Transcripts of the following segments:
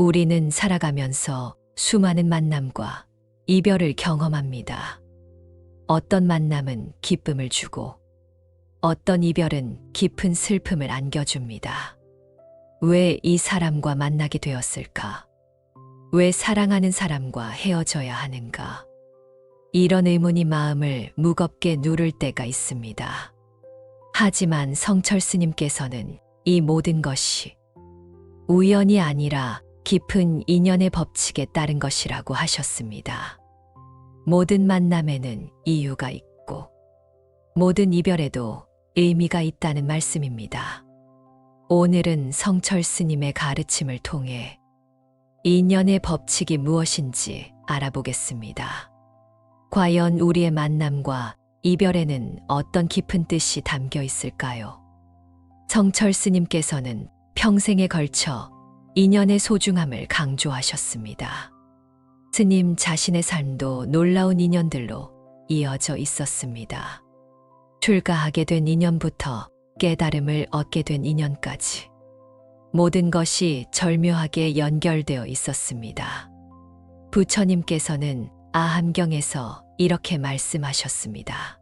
우리는 살아가면서 수많은 만남과 이별을 경험합니다. 어떤 만남은 기쁨을 주고 어떤 이별은 깊은 슬픔을 안겨줍니다. 왜 이 사람과 만나게 되었을까? 왜 사랑하는 사람과 헤어져야 하는가? 이런 의문이 마음을 무겁게 누를 때가 있습니다. 하지만 성철 스님께서는 이 모든 것이 우연이 아니라 깊은 인연의 법칙에 따른 것이라고 하셨습니다. 모든 만남에는 이유가 있고 모든 이별에도 의미가 있다는 말씀입니다. 오늘은 성철 스님의 가르침을 통해 인연의 법칙이 무엇인지 알아보겠습니다. 과연 우리의 만남과 이별에는 어떤 깊은 뜻이 담겨 있을까요? 성철 스님께서는 평생에 걸쳐 인연의 소중함을 강조하셨습니다. 스님 자신의 삶도 놀라운 인연들로 이어져 있었습니다. 출가하게 된 인연부터 깨달음을 얻게 된 인연까지 모든 것이 절묘하게 연결되어 있었습니다. 부처님께서는 아함경에서 이렇게 말씀하셨습니다.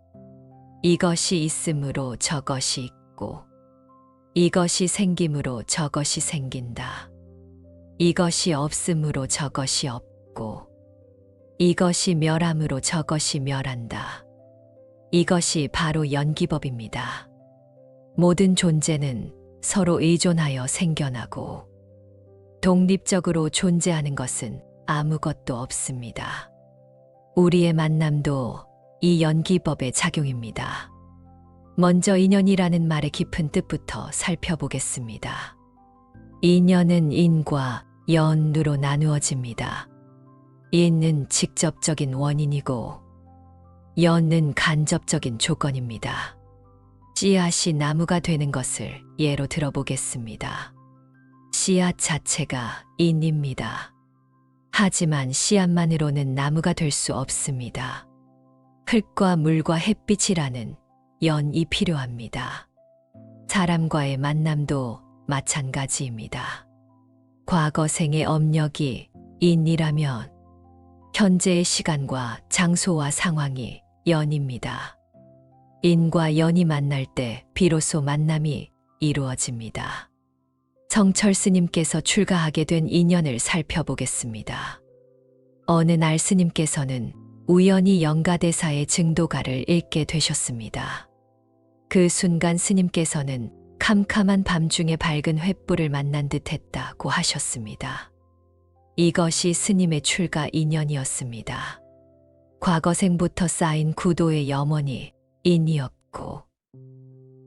이것이 있으므로 저것이 있고 이것이 생김으로 저것이 생긴다. 이것이 없으므로 저것이 없고 이것이 멸함으로 저것이 멸한다. 이것이 바로 연기법입니다. 모든 존재는 서로 의존하여 생겨나고 독립적으로 존재하는 것은 아무것도 없습니다. 우리의 만남도 이 연기법의 작용입니다. 먼저 인연이라는 말의 깊은 뜻부터 살펴보겠습니다. 인연은 인과 연으로 나누어집니다. 인은 직접적인 원인이고 연은 간접적인 조건입니다. 씨앗이 나무가 되는 것을 예로 들어보겠습니다. 씨앗 자체가 인입니다. 하지만 씨앗만으로는 나무가 될 수 없습니다. 흙과 물과 햇빛이라는 연이 필요합니다. 사람과의 만남도 마찬가지입니다. 과거 생의 업력이 인이라면 현재의 시간과 장소와 상황이 연입니다. 인과 연이 만날 때 비로소 만남이 이루어집니다. 성철 스님께서 출가하게 된 인연을 살펴보겠습니다. 어느 날 스님께서는 우연히 영가대사의 증도가를 읽게 되셨습니다. 그 순간 스님께서는 캄캄한 밤중에 밝은 횃불을 만난 듯 했다고 하셨습니다. 이것이 스님의 출가 인연이었습니다. 과거 생부터 쌓인 구도의 염원이 인이었고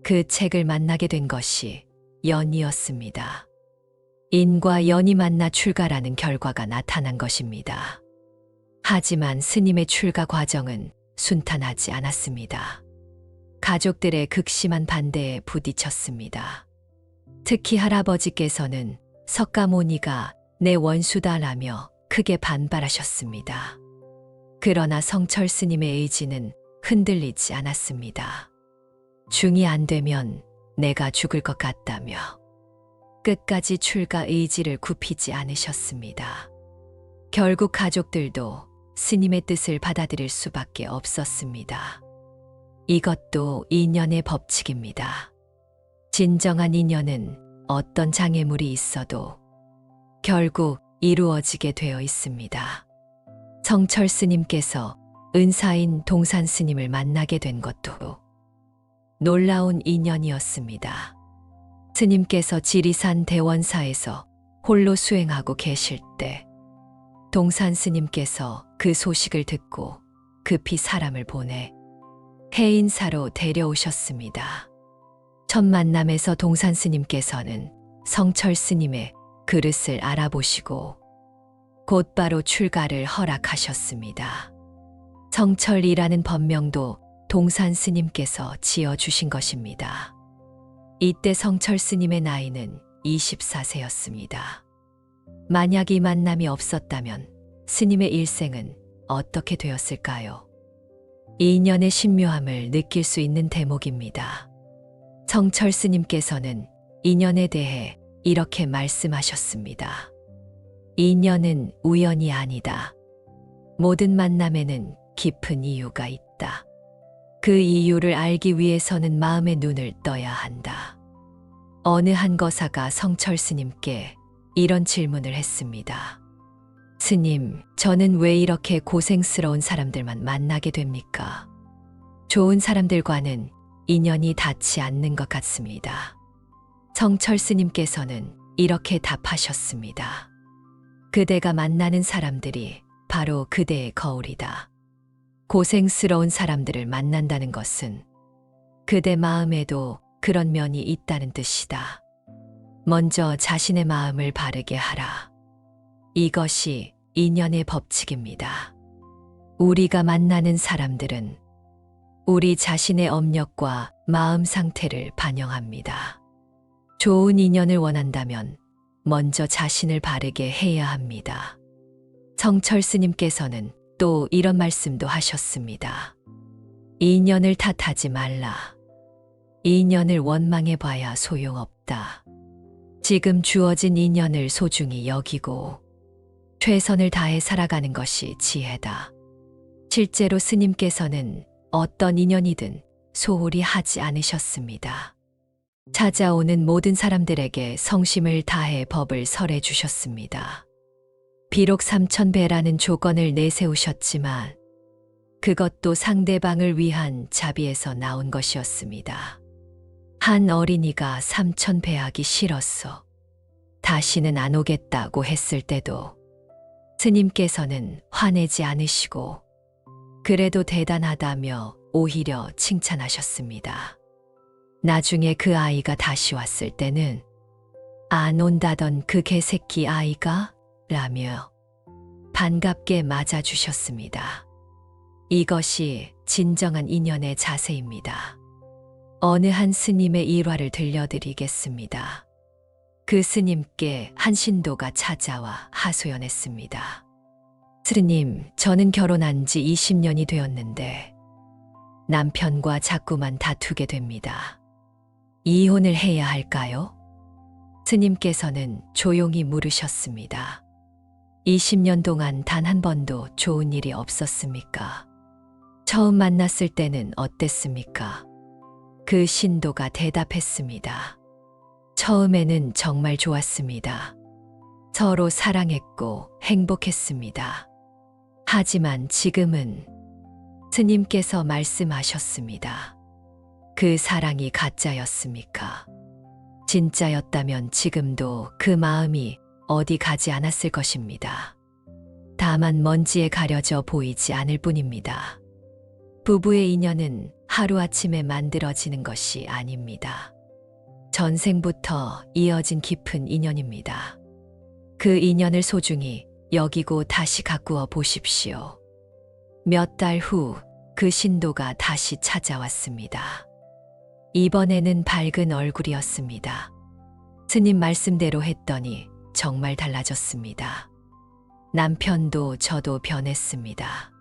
그 책을 만나게 된 것이 연이었습니다. 인과 연이 만나 출가라는 결과가 나타난 것입니다. 하지만 스님의 출가 과정은 순탄하지 않았습니다. 가족들의 극심한 반대에 부딪혔습니다. 특히 할아버지께서는 석가모니가 내 원수다라며 크게 반발하셨습니다. 그러나 성철 스님의 의지는 흔들리지 않았습니다. 중이 안 되면 내가 죽을 것 같다며 끝까지 출가 의지를 굽히지 않으셨습니다. 결국 가족들도 스님의 뜻을 받아들일 수밖에 없었습니다. 이것도 인연의 법칙입니다. 진정한 인연은 어떤 장애물이 있어도 결국 이루어지게 되어 있습니다. 성철 스님께서 은사인 동산 스님을 만나게 된 것도 놀라운 인연이었습니다. 스님께서 지리산 대원사에서 홀로 수행하고 계실 때 동산 스님께서 그 소식을 듣고 급히 사람을 보내 해인사로 데려오셨습니다. 첫 만남에서 동산 스님께서는 성철 스님의 그릇을 알아보시고 곧바로 출가를 허락하셨습니다. 성철이라는 법명도 동산 스님께서 지어주신 것입니다. 이때 성철 스님의 나이는 24세였습니다. 만약 이 만남이 없었다면 스님의 일생은 어떻게 되었을까요? 이 인연의 신묘함을 느낄 수 있는 대목입니다. 성철 스님께서는 인연에 대해 이렇게 말씀하셨습니다. 인연은 우연이 아니다. 모든 만남에는 깊은 이유가 있다. 그 이유를 알기 위해서는 마음의 눈을 떠야 한다. 어느 한 거사가 성철 스님께 이런 질문을 했습니다. 스님, 저는 왜 이렇게 고생스러운 사람들만 만나게 됩니까? 좋은 사람들과는 인연이 닿지 않는 것 같습니다. 성철 스님께서는 이렇게 답하셨습니다. 그대가 만나는 사람들이 바로 그대의 거울이다. 고생스러운 사람들을 만난다는 것은 그대 마음에도 그런 면이 있다는 뜻이다. 먼저 자신의 마음을 바르게 하라. 이것이 인연의 법칙입니다. 우리가 만나는 사람들은 우리 자신의 업력과 마음 상태를 반영합니다. 좋은 인연을 원한다면 먼저 자신을 바르게 해야 합니다. 성철 스님께서는 또 이런 말씀도 하셨습니다. 인연을 탓하지 말라. 인연을 원망해 봐야 소용없다. 지금 주어진 인연을 소중히 여기고 최선을 다해 살아가는 것이 지혜다. 실제로 스님께서는 어떤 인연이든 소홀히 하지 않으셨습니다. 찾아오는 모든 사람들에게 성심을 다해 법을 설해 주셨습니다. 비록 3,000배라는 조건을 내세우셨지만 그것도 상대방을 위한 자비에서 나온 것이었습니다. 한 어린이가 3,000배 하기 싫었어. 다시는 안 오겠다고 했을 때도 스님께서는 화내지 않으시고 그래도 대단하다며 오히려 칭찬하셨습니다. 나중에 그 아이가 다시 왔을 때는 안 온다던 그 개새끼 아이가? 라며 반갑게 맞아주셨습니다. 이것이 진정한 인연의 자세입니다. 어느 한 스님의 일화를 들려드리겠습니다. 그 스님께 한 신도가 찾아와 하소연했습니다. 스님, 저는 결혼한 지 20년이 되었는데 남편과 자꾸만 다투게 됩니다. 이혼을 해야 할까요? 스님께서는 조용히 물으셨습니다. 20년 동안 단 한 번도 좋은 일이 없었습니까? 처음 만났을 때는 어땠습니까? 그 신도가 대답했습니다. 처음에는 정말 좋았습니다. 서로 사랑했고 행복했습니다. 하지만 지금은 스님께서 말씀하셨습니다. 그 사랑이 가짜였습니까? 진짜였다면 지금도 그 마음이 어디 가지 않았을 것입니다. 다만 먼지에 가려져 보이지 않을 뿐입니다. 부부의 인연은 하루아침에 만들어지는 것이 아닙니다. 전생부터 이어진 깊은 인연입니다. 그 인연을 소중히 여기고 다시 가꾸어 보십시오. 몇 달 후 그 신도가 다시 찾아왔습니다. 이번에는 밝은 얼굴이었습니다. 스님 말씀대로 했더니 정말 달라졌습니다. 남편도 저도 변했습니다.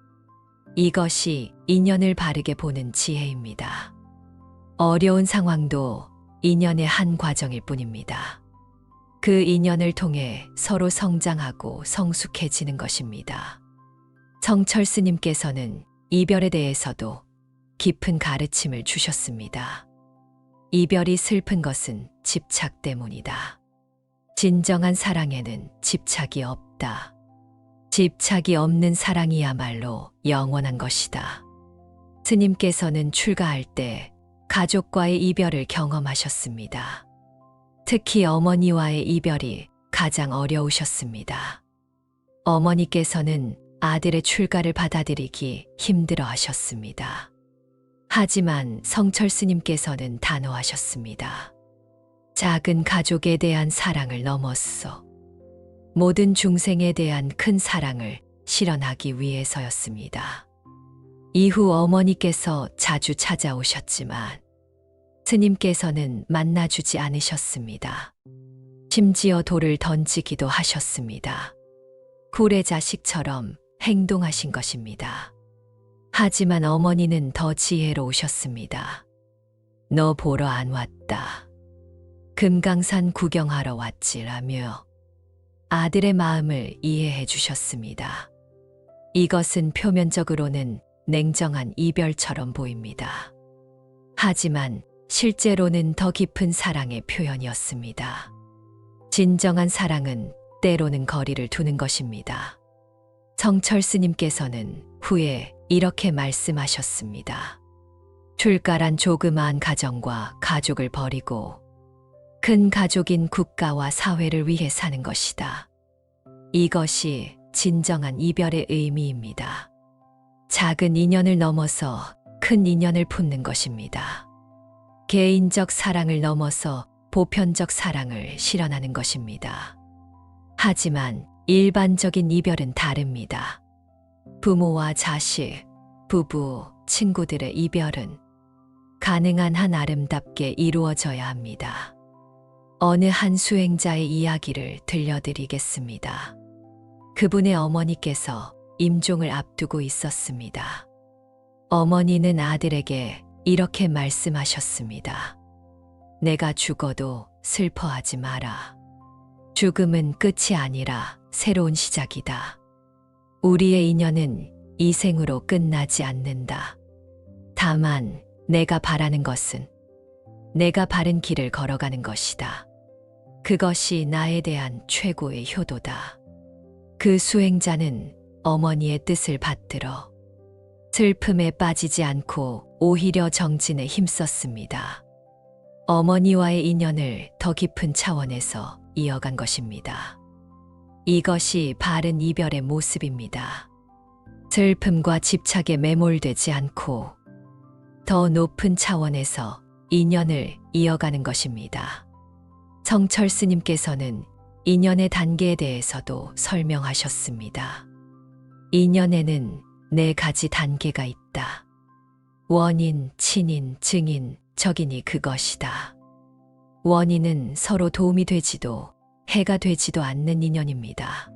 이것이 인연을 바르게 보는 지혜입니다. 어려운 상황도 인연의 한 과정일 뿐입니다. 그 인연을 통해 서로 성장하고 성숙해지는 것입니다. 성철 스님께서는 이별에 대해서도 깊은 가르침을 주셨습니다. 이별이 슬픈 것은 집착 때문이다. 진정한 사랑에는 집착이 없다. 집착이 없는 사랑이야말로 영원한 것이다. 스님께서는 출가할 때 가족과의 이별을 경험하셨습니다. 특히 어머니와의 이별이 가장 어려우셨습니다. 어머니께서는 아들의 출가를 받아들이기 힘들어 하셨습니다. 하지만 성철 스님께서는 단호하셨습니다. 작은 가족에 대한 사랑을 넘었어. 모든 중생에 대한 큰 사랑을 실현하기 위해서였습니다. 이후 어머니께서 자주 찾아오셨지만 스님께서는 만나주지 않으셨습니다. 심지어 돌을 던지기도 하셨습니다. 굴의 자식처럼 행동하신 것입니다. 하지만 어머니는 더 지혜로우셨습니다. 너 보러 안 왔다. 금강산 구경하러 왔지라며 아들의 마음을 이해해 주셨습니다. 이것은 표면적으로는 냉정한 이별처럼 보입니다. 하지만 실제로는 더 깊은 사랑의 표현이었습니다. 진정한 사랑은 때로는 거리를 두는 것입니다. 성철 스님께서는 후에 이렇게 말씀하셨습니다. 출가란 조그마한 가정과 가족을 버리고 큰 가족인 국가와 사회를 위해 사는 것이다. 이것이 진정한 이별의 의미입니다. 작은 인연을 넘어서 큰 인연을 품는 것입니다. 개인적 사랑을 넘어서 보편적 사랑을 실현하는 것입니다. 하지만 일반적인 이별은 다릅니다. 부모와 자식, 부부, 친구들의 이별은 가능한 한 아름답게 이루어져야 합니다. 어느 한 수행자의 이야기를 들려드리겠습니다. 그분의 어머니께서 임종을 앞두고 있었습니다. 어머니는 아들에게 이렇게 말씀하셨습니다. 내가 죽어도 슬퍼하지 마라. 죽음은 끝이 아니라 새로운 시작이다. 우리의 인연은 이 생으로 끝나지 않는다. 다만 내가 바라는 것은 내가 바른 길을 걸어가는 것이다. 그것이 나에 대한 최고의 효도다. 그 수행자는 어머니의 뜻을 받들어 슬픔에 빠지지 않고 오히려 정진에 힘썼습니다. 어머니와의 인연을 더 깊은 차원에서 이어간 것입니다. 이것이 바른 이별의 모습입니다. 슬픔과 집착에 매몰되지 않고 더 높은 차원에서 인연을 이어가는 것입니다. 성철 스님께서는 인연의 단계에 대해서도 설명하셨습니다. 인연에는 4가지 단계가 있다. 원인, 친인, 증인, 적인이 그것이다. 원인은 서로 도움이 되지도 해가 되지도 않는 인연입니다.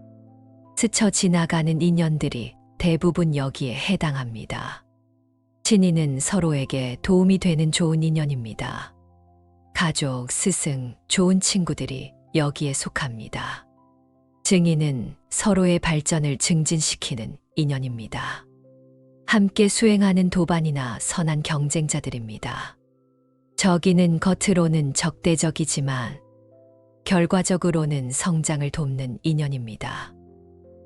스쳐 지나가는 인연들이 대부분 여기에 해당합니다. 친인은 서로에게 도움이 되는 좋은 인연입니다. 가족, 스승, 좋은 친구들이 여기에 속합니다. 증인은 서로의 발전을 증진시키는 인연입니다. 함께 수행하는 도반이나 선한 경쟁자들입니다. 적인은 겉으로는 적대적이지만 결과적으로는 성장을 돕는 인연입니다.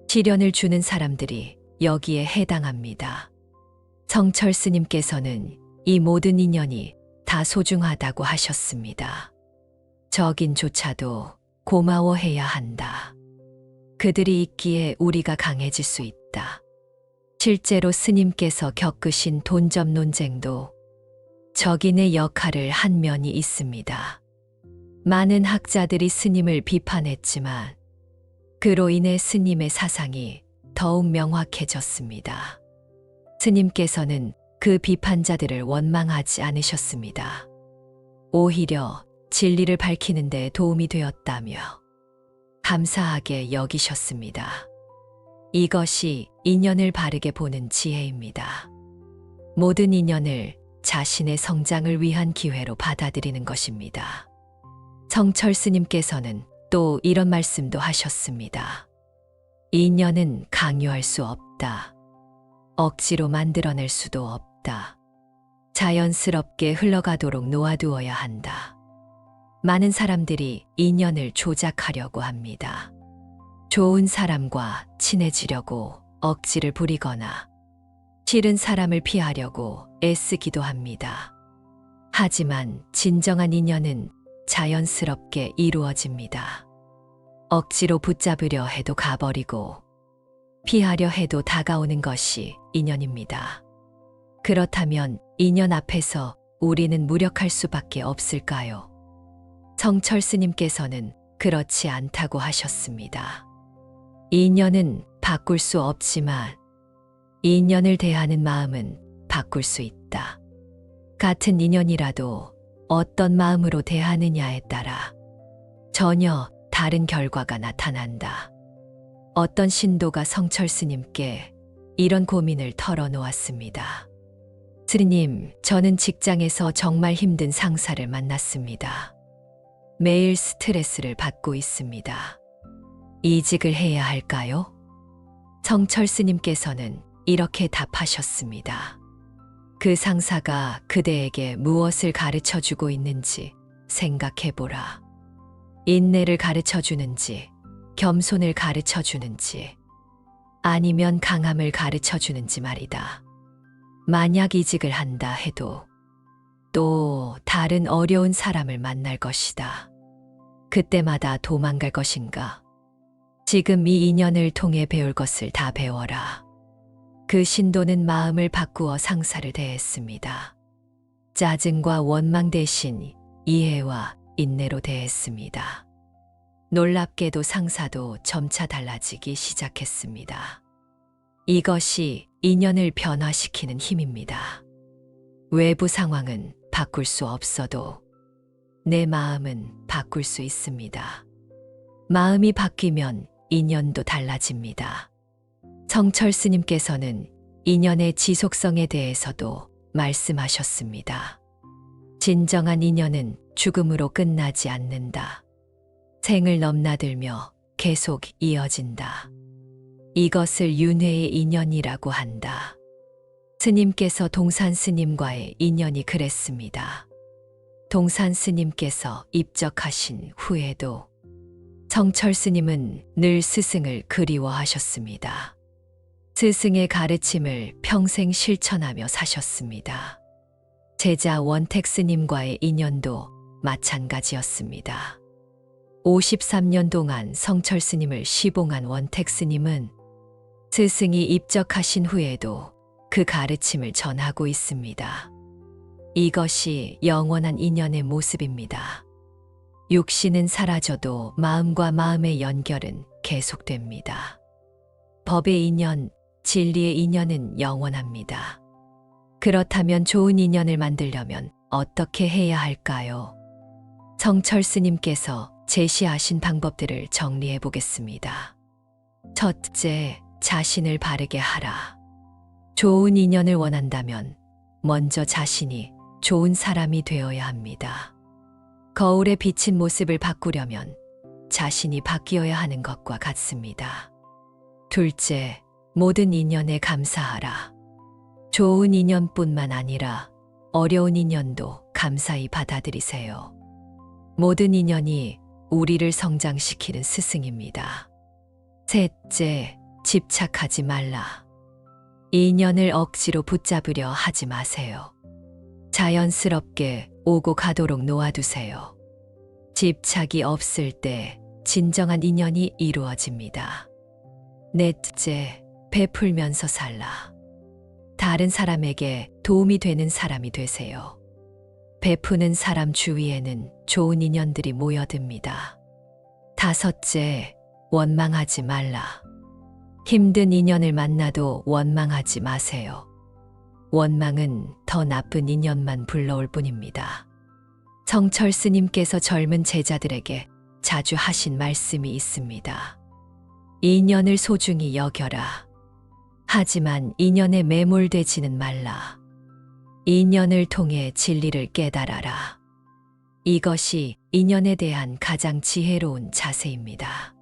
시련을 주는 사람들이 여기에 해당합니다. 성철 스님께서는 이 모든 인연이 다 소중하다고 하셨습니다. 적인조차도 고마워해야 한다. 그들이 있기에 우리가 강해질 수 있다. 실제로 스님께서 겪으신 돈접 논쟁도 적인의 역할을 한 면이 있습니다. 많은 학자들이 스님을 비판했지만 그로 인해 스님의 사상이 더욱 명확해졌습니다. 스님께서는 그 비판자들을 원망하지 않으셨습니다. 오히려 진리를 밝히는 데 도움이 되었다며 감사하게 여기셨습니다. 이것이 인연을 바르게 보는 지혜입니다. 모든 인연을 자신의 성장을 위한 기회로 받아들이는 것입니다. 성철 스님께서는 또 이런 말씀도 하셨습니다. 인연은 강요할 수 없다. 억지로 만들어낼 수도 없다. 자연스럽게 흘러가도록 놓아두어야 한다. 많은 사람들이 인연을 조작하려고 합니다. 좋은 사람과 친해지려고 억지를 부리거나 싫은 사람을 피하려고 애쓰기도 합니다. 하지만 진정한 인연은 자연스럽게 이루어집니다. 억지로 붙잡으려 해도 가버리고 피하려 해도 다가오는 것이 인연입니다. 그렇다면 인연 앞에서 우리는 무력할 수밖에 없을까요? 성철 스님께서는 그렇지 않다고 하셨습니다. 인연은 바꿀 수 없지만 인연을 대하는 마음은 바꿀 수 있다. 같은 인연이라도 어떤 마음으로 대하느냐에 따라 전혀 다른 결과가 나타난다. 어떤 신도가 성철 스님께 이런 고민을 털어놓았습니다. 스님, 저는 직장에서 정말 힘든 상사를 만났습니다. 매일 스트레스를 받고 있습니다. 이직을 해야 할까요? 성철 스님께서는 이렇게 답하셨습니다. 그 상사가 그대에게 무엇을 가르쳐 주고 있는지 생각해보라. 인내를 가르쳐 주는지, 겸손을 가르쳐 주는지, 아니면 강함을 가르쳐 주는지 말이다. 만약 이직을 한다 해도 또 다른 어려운 사람을 만날 것이다. 그때마다 도망갈 것인가? 지금 이 인연을 통해 배울 것을 다 배워라. 그 신도는 마음을 바꾸어 상사를 대했습니다. 짜증과 원망 대신 이해와 인내로 대했습니다. 놀랍게도 상사도 점차 달라지기 시작했습니다. 이것이 인연을 변화시키는 힘입니다. 외부 상황은 바꿀 수 없어도 내 마음은 바꿀 수 있습니다. 마음이 바뀌면 인연도 달라집니다. 성철 스님께서는 인연의 지속성에 대해서도 말씀하셨습니다. 진정한 인연은 죽음으로 끝나지 않는다. 생을 넘나들며 계속 이어진다. 이것을 윤회의 인연이라고 한다. 스님께서 동산 스님과의 인연이 그랬습니다. 동산 스님께서 입적하신 후에도 성철 스님은 늘 스승을 그리워하셨습니다. 스승의 가르침을 평생 실천하며 사셨습니다. 제자 원택 스님과의 인연도 마찬가지였습니다. 53년 동안 성철 스님을 시봉한 원택 스님은 스승이 입적하신 후에도 그 가르침을 전하고 있습니다. 이것이 영원한 인연의 모습입니다. 육신은 사라져도 마음과 마음의 연결은 계속됩니다. 법의 인연, 진리의 인연은 영원합니다. 그렇다면 좋은 인연을 만들려면 어떻게 해야 할까요? 성철 스님께서 제시하신 방법들을 정리해 보겠습니다. 첫째, 자신을 바르게 하라. 좋은 인연을 원한다면 먼저 자신이 좋은 사람이 되어야 합니다. 거울에 비친 모습을 바꾸려면 자신이 바뀌어야 하는 것과 같습니다. 둘째, 모든 인연에 감사하라. 좋은 인연뿐만 아니라 어려운 인연도 감사히 받아들이세요. 모든 인연이 우리를 성장시키는 스승입니다. 셋째, 집착하지 말라. 인연을 억지로 붙잡으려 하지 마세요. 자연스럽게 오고 가도록 놓아두세요. 집착이 없을 때 진정한 인연이 이루어집니다. 넷째, 베풀면서 살라. 다른 사람에게 도움이 되는 사람이 되세요. 베푸는 사람 주위에는 좋은 인연들이 모여듭니다. 다섯째, 원망하지 말라. 힘든 인연을 만나도 원망하지 마세요. 원망은 더 나쁜 인연만 불러올 뿐입니다. 성철 스님께서 젊은 제자들에게 자주 하신 말씀이 있습니다. 인연을 소중히 여겨라. 하지만 인연에 매몰되지는 말라. 인연을 통해 진리를 깨달아라. 이것이 인연에 대한 가장 지혜로운 자세입니다.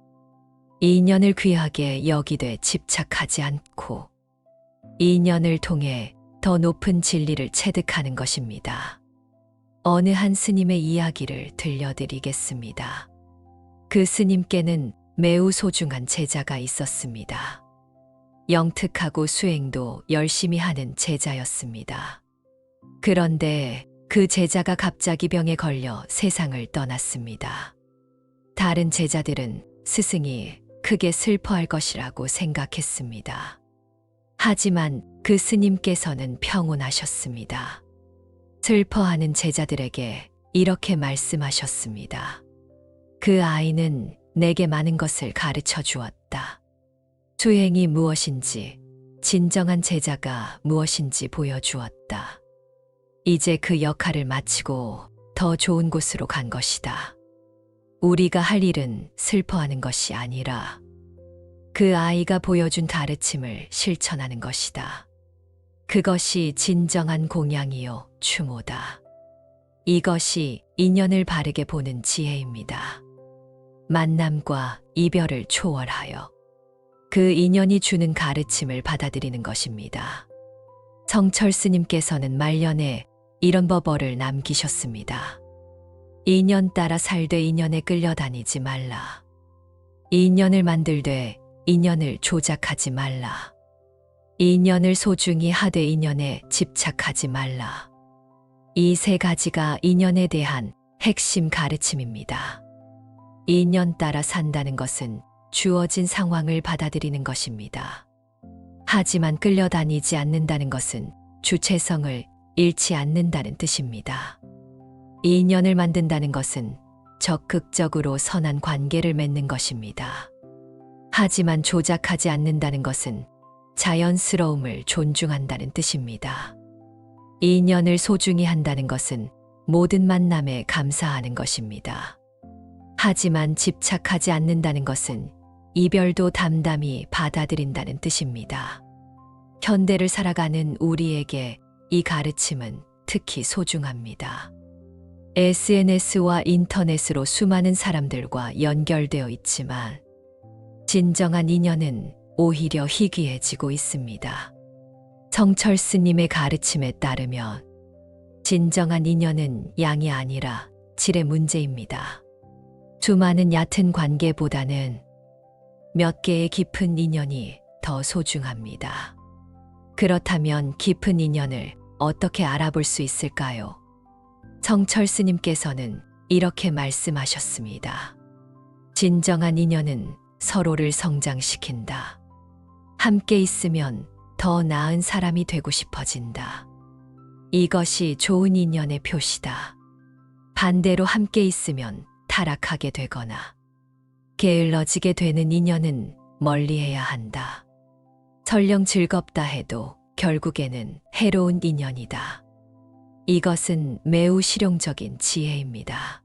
인연을 귀하게 여기되 집착하지 않고 인연을 통해 더 높은 진리를 체득하는 것입니다. 어느 한 스님의 이야기를 들려드리겠습니다. 그 스님께는 매우 소중한 제자가 있었습니다. 영특하고 수행도 열심히 하는 제자였습니다. 그런데 그 제자가 갑자기 병에 걸려 세상을 떠났습니다. 다른 제자들은 스승이 크게 슬퍼할 것이라고 생각했습니다. 하지만 그 스님께서는 평온하셨습니다. 슬퍼하는 제자들에게 이렇게 말씀하셨습니다. 그 아이는 내게 많은 것을 가르쳐 주었다. 수행이 무엇인지, 진정한 제자가 무엇인지 보여주었다. 이제 그 역할을 마치고 더 좋은 곳으로 간 것이다. 우리가 할 일은 슬퍼하는 것이 아니라 그 아이가 보여준 가르침을 실천하는 것이다. 그것이 진정한 공양이요 추모다. 이것이 인연을 바르게 보는 지혜입니다. 만남과 이별을 초월하여 그 인연이 주는 가르침을 받아들이는 것입니다. 성철 스님께서는 말년에 이런 법어를 남기셨습니다. 인연 따라 살되 인연에 끌려다니지 말라. 인연을 만들되 인연을 조작하지 말라. 인연을 소중히 하되 인연에 집착하지 말라. 이 세 가지가 인연에 대한 핵심 가르침입니다. 인연 따라 산다는 것은 주어진 상황을 받아들이는 것입니다. 하지만 끌려다니지 않는다는 것은 주체성을 잃지 않는다는 뜻입니다. 인연을 만든다는 것은 적극적으로 선한 관계를 맺는 것입니다. 하지만 조작하지 않는다는 것은 자연스러움을 존중한다는 뜻입니다. 인연을 소중히 한다는 것은 모든 만남에 감사하는 것입니다. 하지만 집착하지 않는다는 것은 이별도 담담히 받아들인다는 뜻입니다. 현대를 살아가는 우리에게 이 가르침은 특히 소중합니다. SNS와 인터넷으로 수많은 사람들과 연결되어 있지만 진정한 인연은 오히려 희귀해지고 있습니다. 성철 스님의 가르침에 따르면 진정한 인연은 양이 아니라 질의 문제입니다. 수많은 얕은 관계보다는 몇 개의 깊은 인연이 더 소중합니다. 그렇다면 깊은 인연을 어떻게 알아볼 수 있을까요? 성철 스님께서는 이렇게 말씀하셨습니다. 진정한 인연은 서로를 성장시킨다. 함께 있으면 더 나은 사람이 되고 싶어진다. 이것이 좋은 인연의 표시다. 반대로 함께 있으면 타락하게 되거나 게을러지게 되는 인연은 멀리해야 한다. 설령 즐겁다 해도 결국에는 해로운 인연이다. 이것은 매우 실용적인 지혜입니다.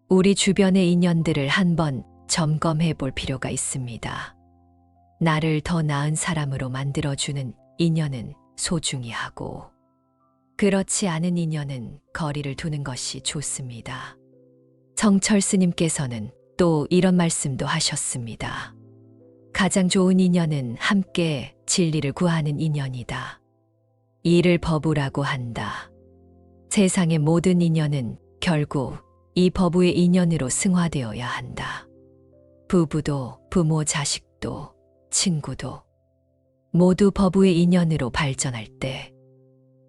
우리 주변의 인연들을 한번 점검해 볼 필요가 있습니다. 나를 더 나은 사람으로 만들어주는 인연은 소중히 하고, 그렇지 않은 인연은 거리를 두는 것이 좋습니다. 성철 스님께서는 또 이런 말씀도 하셨습니다. 가장 좋은 인연은 함께 진리를 구하는 인연이다. 이를 법우라고 한다. 세상의 모든 인연은 결국 이 법우의 인연으로 승화되어야 한다. 부부도, 부모, 자식도, 친구도 모두 법우의 인연으로 발전할 때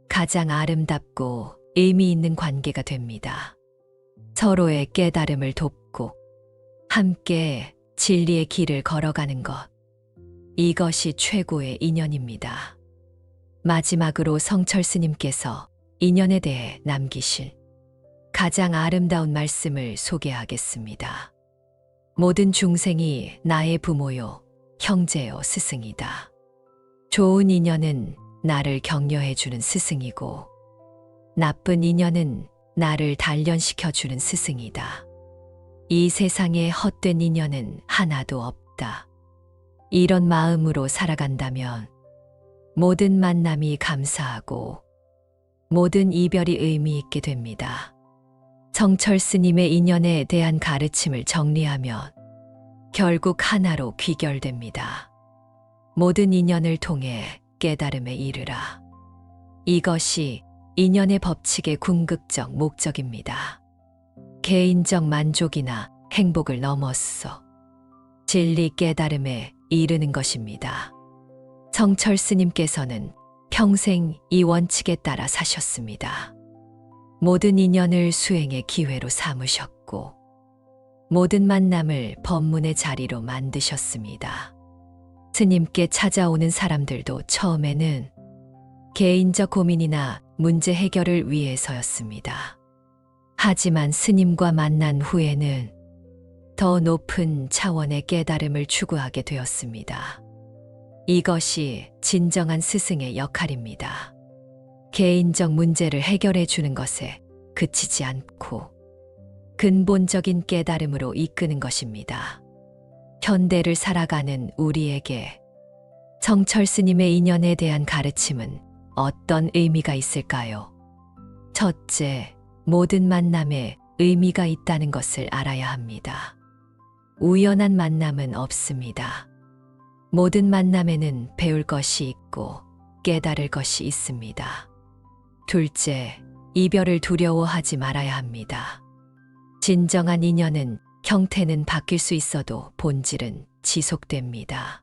가장 아름답고 의미 있는 관계가 됩니다. 서로의 깨달음을 돕고 함께 진리의 길을 걸어가는 것, 이것이 최고의 인연입니다. 마지막으로 성철 스님께서 인연에 대해 남기실 가장 아름다운 말씀을 소개하겠습니다. 모든 중생이 나의 부모요, 형제요, 스승이다. 좋은 인연은 나를 격려해주는 스승이고, 나쁜 인연은 나를 단련시켜주는 스승이다. 이 세상에 헛된 인연은 하나도 없다. 이런 마음으로 살아간다면 모든 만남이 감사하고 모든 이별이 의미 있게 됩니다. 성철 스님의 인연에 대한 가르침을 정리하면 결국 하나로 귀결됩니다. 모든 인연을 통해 깨달음에 이르라. 이것이 인연의 법칙의 궁극적 목적입니다. 개인적 만족이나 행복을 넘어서 진리 깨달음에 이르는 것입니다. 성철 스님께서는 평생 이 원칙에 따라 사셨습니다. 모든 인연을 수행의 기회로 삼으셨고, 모든 만남을 법문의 자리로 만드셨습니다. 스님께 찾아오는 사람들도 처음에는 개인적 고민이나 문제 해결을 위해서였습니다. 하지만 스님과 만난 후에는 더 높은 차원의 깨달음을 추구하게 되었습니다. 이것이 진정한 스승의 역할입니다. 개인적 문제를 해결해 주는 것에 그치지 않고 근본적인 깨달음으로 이끄는 것입니다. 현대를 살아가는 우리에게 성철 스님의 인연에 대한 가르침은 어떤 의미가 있을까요? 첫째, 모든 만남에 의미가 있다는 것을 알아야 합니다. 우연한 만남은 없습니다. 모든 만남에는 배울 것이 있고 깨달을 것이 있습니다. 둘째, 이별을 두려워하지 말아야 합니다. 진정한 인연은 형태는 바뀔 수 있어도 본질은 지속됩니다.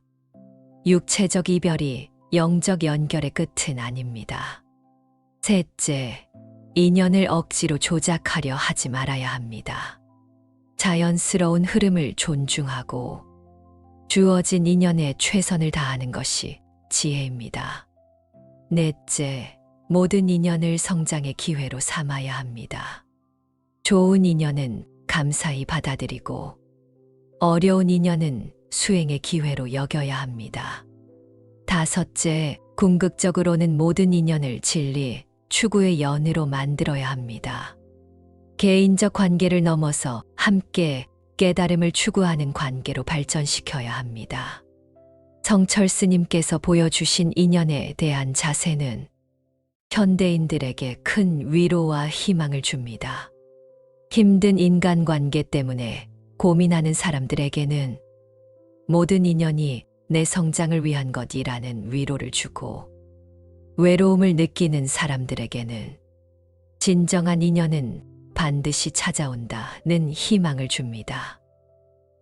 육체적 이별이 영적 연결의 끝은 아닙니다. 셋째, 인연을 억지로 조작하려 하지 말아야 합니다. 자연스러운 흐름을 존중하고 주어진 인연에 최선을 다하는 것이 지혜입니다. 넷째, 모든 인연을 성장의 기회로 삼아야 합니다. 좋은 인연은 감사히 받아들이고 어려운 인연은 수행의 기회로 여겨야 합니다. 다섯째, 궁극적으로는 모든 인연을 진리, 추구의 연으로 만들어야 합니다. 개인적 관계를 넘어서 함께 깨달음을 추구하는 관계로 발전시켜야 합니다. 성철 스님께서 보여주신 인연에 대한 자세는 현대인들에게 큰 위로와 희망을 줍니다. 힘든 인간관계 때문에 고민하는 사람들에게는 모든 인연이 내 성장을 위한 것이라는 위로를 주고, 외로움을 느끼는 사람들에게는 진정한 인연은 반드시 찾아온다는 희망을 줍니다.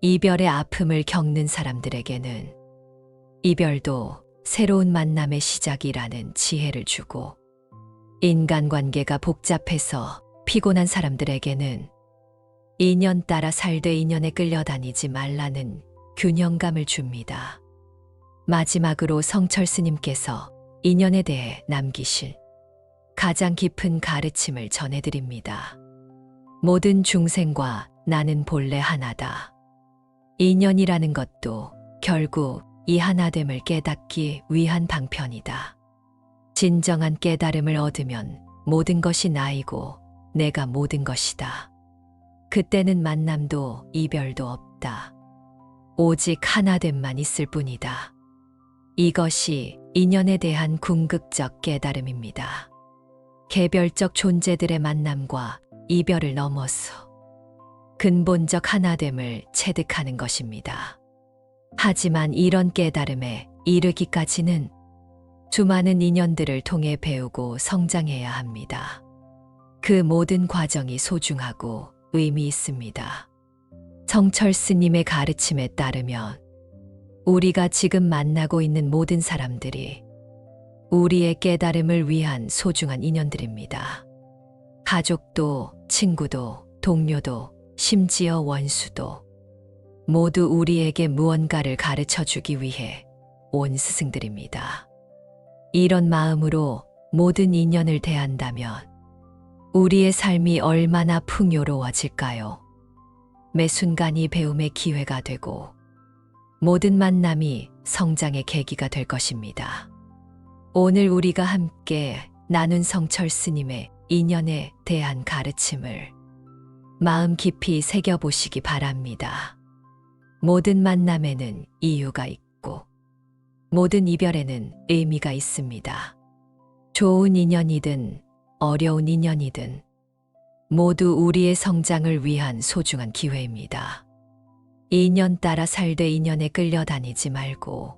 이별의 아픔을 겪는 사람들에게는 이별도 새로운 만남의 시작이라는 지혜를 주고, 인간관계가 복잡해서 피곤한 사람들에게는 인연 따라 살되 인연에 끌려다니지 말라는 균형감을 줍니다. 마지막으로 성철 스님께서 인연에 대해 남기실 가장 깊은 가르침을 전해드립니다. 모든 중생과 나는 본래 하나다. 인연이라는 것도 결국 이 하나됨을 깨닫기 위한 방편이다. 진정한 깨달음을 얻으면 모든 것이 나이고 내가 모든 것이다. 그때는 만남도 이별도 없다. 오직 하나됨만 있을 뿐이다. 이것이 인연에 대한 궁극적 깨달음입니다. 개별적 존재들의 만남과 이별을 넘어서 근본적 하나됨을 체득하는 것입니다. 하지만 이런 깨달음에 이르기까지는 수많은 인연들을 통해 배우고 성장해야 합니다. 그 모든 과정이 소중하고 의미 있습니다. 성철 스님의 가르침에 따르면 우리가 지금 만나고 있는 모든 사람들이 우리의 깨달음을 위한 소중한 인연들입니다. 가족도, 친구도, 동료도, 심지어 원수도 모두 우리에게 무언가를 가르쳐 주기 위해 온 스승들입니다. 이런 마음으로 모든 인연을 대한다면 우리의 삶이 얼마나 풍요로워질까요? 매 순간이 배움의 기회가 되고 모든 만남이 성장의 계기가 될 것입니다. 오늘 우리가 함께 나눈 성철 스님의 인연에 대한 가르침을 마음 깊이 새겨보시기 바랍니다. 모든 만남에는 이유가 있고 모든 이별에는 의미가 있습니다. 좋은 인연이든 어려운 인연이든 모두 우리의 성장을 위한 소중한 기회입니다. 인연 따라 살되 인연에 끌려다니지 말고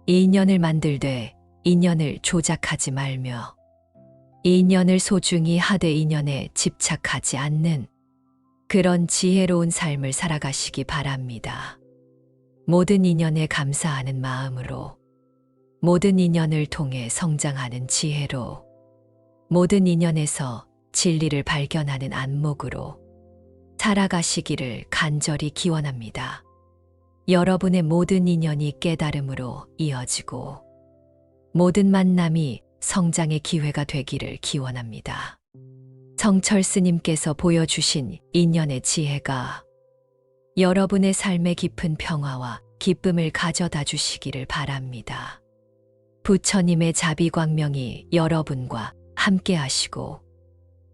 인연을 만들되 인연을 조작하지 말며 인연을 소중히 하되 인연에 집착하지 않는 그런 지혜로운 삶을 살아가시기 바랍니다. 모든 인연에 감사하는 마음으로, 모든 인연을 통해 성장하는 지혜로, 모든 인연에서 진리를 발견하는 안목으로 살아가시기를 간절히 기원합니다. 여러분의 모든 인연이 깨달음으로 이어지고 모든 만남이 성장의 기회가 되기를 기원합니다. 성철 스님께서 보여주신 인연의 지혜가 여러분의 삶의 깊은 평화와 기쁨을 가져다 주시기를 바랍니다. 부처님의 자비광명이 여러분과 함께 하시고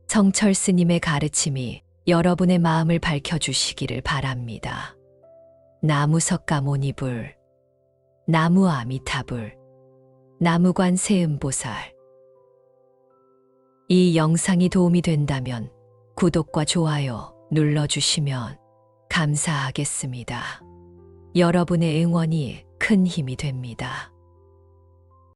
성철 스님의 가르침이 여러분의 마음을 밝혀주시기를 바랍니다. 나무석가모니불, 나무아미타불, 나무관세음보살. 이 영상이 도움이 된다면 구독과 좋아요 눌러주시면 감사하겠습니다. 여러분의 응원이 큰 힘이 됩니다.